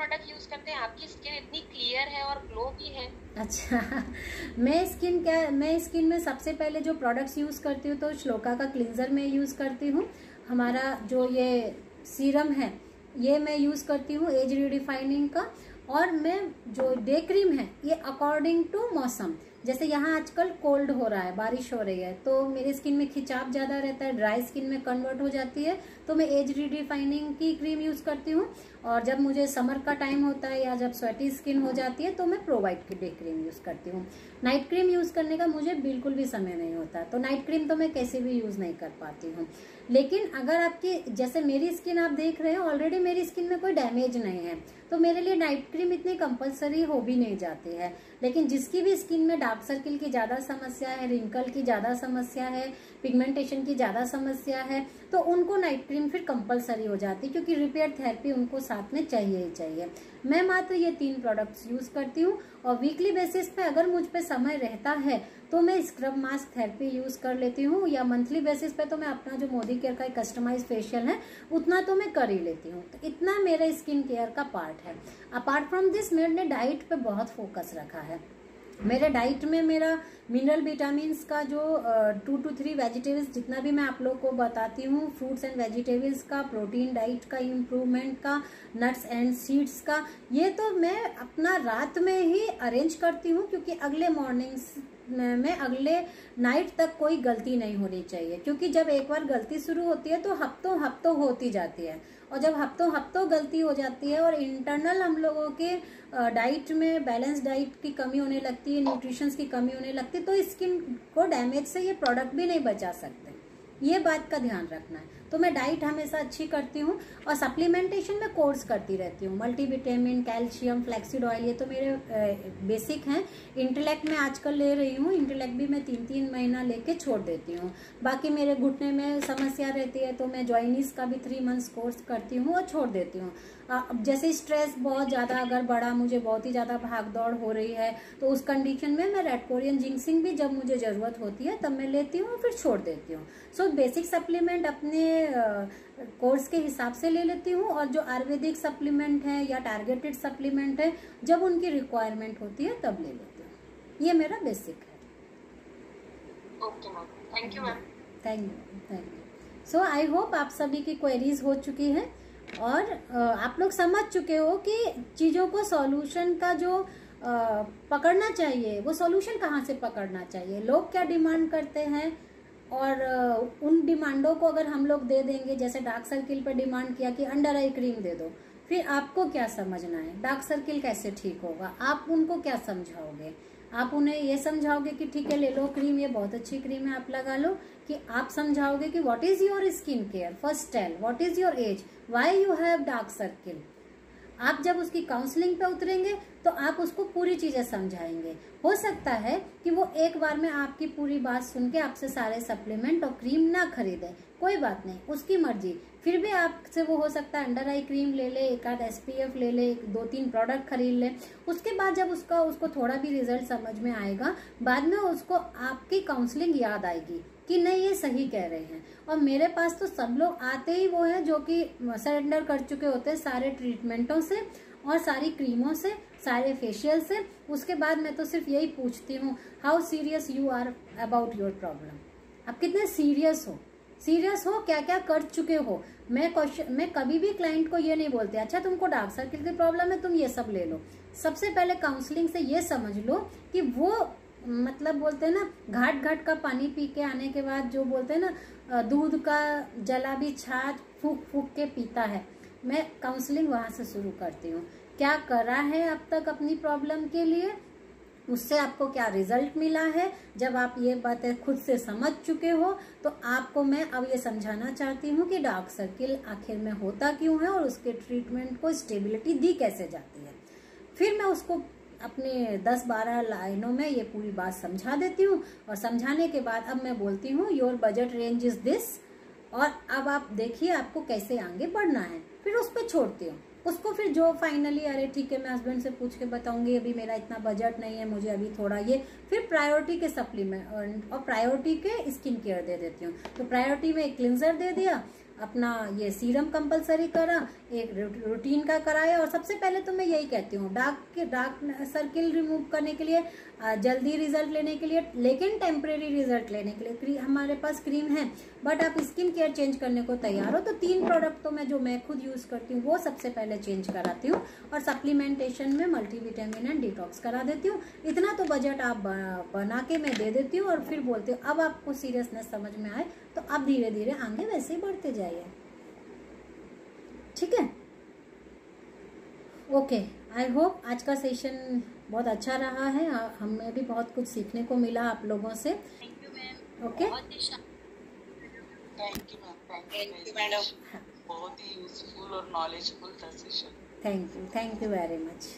Product use करते हैं? आपकी स्किन इतनी क्लियर है और ग्लो भी है। अच्छा, मैं स्किन में सबसे पहले जो प्रोडक्ट्स यूज करती हूँ तो श्लोका का क्लींजर में यूज करती हूँ। हमारा जो ये सीरम है ये मैं यूज करती हूँ एज रिडिफाइनिंग का। और मैं जो डे क्रीम है ये अकॉर्डिंग टू मौसम, जैसे यहाँ आजकल कोल्ड हो रहा है, बारिश हो रही है, तो मेरी स्किन में खिंचाव ज्यादा रहता है, ड्राई स्किन में कन्वर्ट हो जाती है, तो मैं एज रिडिफाइनिंग की क्रीम यूज करती हूँ। और जब मुझे समर का टाइम होता है या जब स्वेटी स्किन हो जाती है तो मैं प्रोवाइट की डे क्रीम यूज करती हूँ। नाइट क्रीम यूज करने का मुझे बिल्कुल भी समय नहीं होता, तो नाइट क्रीम तो मैं कैसे भी यूज नहीं कर पाती हूँ। लेकिन अगर आपकी, जैसे मेरी स्किन आप देख रहे हैं, ऑलरेडी मेरी स्किन में कोई डैमेज नहीं है, तो मेरे लिए नाइट क्रीम इतनी कंपलसरी हो भी नहीं जाती है। लेकिन जिसकी भी स्किन में डार्क सर्किल की ज्यादा समस्या है, रिंकल की ज्यादा समस्या है, पिगमेंटेशन की ज्यादा समस्या है, तो उनको नाइट क्रीम फिर कंपलसरी हो जाती है, क्योंकि रिपेयर थेरेपी उनको साथ में चाहिए ही चाहिए। मैं मात्र ये 3 प्रोडक्ट्स यूज करती हूँ। और वीकली बेसिस पे अगर मुझ पे समय रहता है तो मैं स्क्रब मास्क थेरेपी यूज कर लेती हूँ, या मंथली बेसिस पे तो मैं अपना जो मोदी केयर का कस्टमाइज फेशियल है उतना तो मैं कर ही लेती हूँ। तो इतना मेरे स्किन केयर का पार्ट है। अपार्ट फ्रॉम दिस मैंने डाइट पे बहुत फोकस रखा है। मेरे डाइट में मेरा मिनरल विटामिन्स का जो 2 to 3 वेजिटेबल्स जितना भी मैं आप लोग को बताती हूँ, फ्रूट्स एंड वेजिटेबल्स का, प्रोटीन डाइट का इम्प्रूवमेंट का, नट्स एंड सीड्स का, ये तो मैं अपना रात में ही अरेंज करती हूँ, क्योंकि अगले मॉर्निंग्स में अगले नाइट तक कोई गलती नहीं होनी चाहिए। क्योंकि जब एक बार गलती शुरू होती है तो हफ्तों हफ्तों होती जाती है, और जब हफ्तों हफ्तों गलती हो जाती है और इंटरनल हम लोगों के डाइट में बैलेंस डाइट की कमी होने लगती है, न्यूट्रिशंस की कमी होने लगती है, तो स्किन को डैमेज से ये प्रोडक्ट भी नहीं बचा सकते। ये बात का ध्यान रखना है। तो मैं डाइट हमेशा अच्छी करती हूँ, और सप्लीमेंटेशन में कोर्स करती रहती हूँ। मल्टीविटामिन, कैल्शियम, फ्लैक्सीड ऑयल, ये तो मेरे बेसिक हैं। इंटेलेक्ट में आजकल ले रही हूँ, इंटेलेक्ट भी मैं 3-3 महीना लेके छोड़ देती हूँ। बाकी मेरे घुटने में समस्या रहती है तो मैं जॉइनिस का भी 3 मंथ्स कोर्स करती हूँ और छोड़ देती हूँ। जैसे स्ट्रेस बहुत ज़्यादा अगर बढ़ा, मुझे बहुत ही ज़्यादा भाग दौड़ हो रही है, तो उस कंडीशन में मैं रेड कोरियन जिंक्सिंग भी जब मुझे ज़रूरत होती है तब मैं लेती हूँ, फिर छोड़ देती हूँ। सो बेसिक सप्लीमेंट अपने कोर्स के हिसाब से ले लेती हूँ, और जो आयुर्वेदिक सप्लीमेंट है या टारगेटेड सप्लीमेंट है जब उनकी रिक्वायरमेंट होती है तब ले लेती हूँ। ये मेरा बेसिक है। Okay ma'am, thank you ma'am. Thank you. So I hope आप सभी की क्वेरीज हो चुकी है, और आप लोग समझ चुके हो कि चीज़ों को सॉल्यूशन का जो पकड़ना चाहिए, वो सॉल्यूशन कहाँ से पकड़ना चाहिए, लोग क्या डिमांड करते हैं, और उन डिमांडों को अगर हम लोग दे देंगे, जैसे डार्क सर्किल पर डिमांड किया कि अंडर आई क्रीम दे दो, फिर आपको क्या समझना है, डार्क सर्किल कैसे ठीक होगा, आप उनको क्या समझाओगे? आप उन्हें ये समझाओगे कि ठीक है ले लो क्रीम, ये बहुत अच्छी क्रीम है आप लगा लो, कि आप समझाओगे कि what is your skin care, first tell what is your age, why you have dark circle. आप जब उसकी काउंसलिंग पे उतरेंगे तो आप उसको पूरी चीजें समझाएंगे। हो सकता है कि वो एक बार में आपकी पूरी बात सुन के आपसे सारे सप्लीमेंट और क्रीम ना खरीदे, कोई बात नहीं, उसकी मर्जी। फिर भी आपसे वो हो सकता है अंडर आई क्रीम ले ले, एक आध SPF ले ले, 2-3 प्रोडक्ट खरीद ले। उसके बाद जब उसको थोड़ा भी रिजल्ट समझ में आएगा, बाद में उसको आपकी काउंसलिंग याद आएगी कि नहीं ये सही कह रहे हैं। और मेरे पास तो सब लोग आते ही वो हैं जो कि सरेंडर कर चुके होते हैं सारे ट्रीटमेंटों से और सारी क्रीमों से, सारे फेशियल से। उसके बाद मैं तो सिर्फ यही पूछती हूँ, how serious you are about your problem, आप कितने सीरियस हो, क्या क्या कर चुके हो। मैं कभी भी क्लाइंट को ये नहीं बोलती अच्छा तुमको डार्क सर्किल की प्रॉब्लम है तुम ये सब ले लो। सबसे पहले काउंसलिंग से ये समझ लो कि वो मतलब बोलते हैं ना, घाट घाट का पानी पी के आने के बाद जो बोलते हैं ना, दूध का जला भी छाछ फूक फूक के पीता है। मैं काउंसलिंग वहां से शुरू करती हूँ, क्या करा है अब तक अपनी प्रॉब्लम के लिए, उससे आपको क्या रिजल्ट मिला है। जब आप ये बातें खुद से समझ चुके हो तो आपको मैं अब ये समझाना चाहती हूँ कि डार्क सर्किल आखिर में होता क्यों है और उसके ट्रीटमेंट को स्टेबिलिटी दी कैसे जाती है। फिर मैं उसको अपने 10-12 लाइनों में ये पूरी बात समझा देती हूँ, और समझाने के बाद अब मैं बोलती हूँ your budget range is this, और अब आप देखिए आपको कैसे आगे बढ़ना है। फिर उस पर छोड़ती हूँ उसको। फिर जो फाइनली अरे ठीक है मैं हस्बैंड से पूछ के बताऊंगी, अभी मेरा इतना बजट नहीं है, मुझे अभी थोड़ा ये, फिर प्रायोरिटी के सप्लीमेंट और प्रायोरिटी के स्किन केयर दे देती हूँ। तो प्रायोरिटी में एक क्लिंजर दे दिया, अपना ये सीरम कंपलसरी करा, एक रूटीन का कराया। और सबसे पहले तो मैं यही कहती हूँ, डार्क सर्किल रिमूव करने के लिए, जल्दी रिजल्ट लेने के लिए, लेकिन टेम्परेरी रिजल्ट लेने के लिए हमारे पास क्रीम है। बट आप स्किन केयर चेंज करने को तैयार हो तो 3 प्रोडक्ट तो मैं खुद यूज़ करती हूँ, वो सबसे पहले चेंज कराती हूँ। और सप्लीमेंटेशन में मल्टीविटामिन एंड डिटॉक्स करा देती हूँ। इतना तो बजट आप बना के मैं दे देती हूँ, और फिर बोलती हूँ अब आपको सीरियसनेस समझ में आए तो आप धीरे धीरे आगे वैसे ही बढ़ते जाइए। ठीक है, ओके। आई होप आज का सेशन बहुत अच्छा रहा है, हमें भी बहुत कुछ सीखने को मिला आप लोगों से। Thank you ma'am. Okay, thank you madam, बहुत ही यूजफुल और नॉलेजफुल था session. Thank you very much.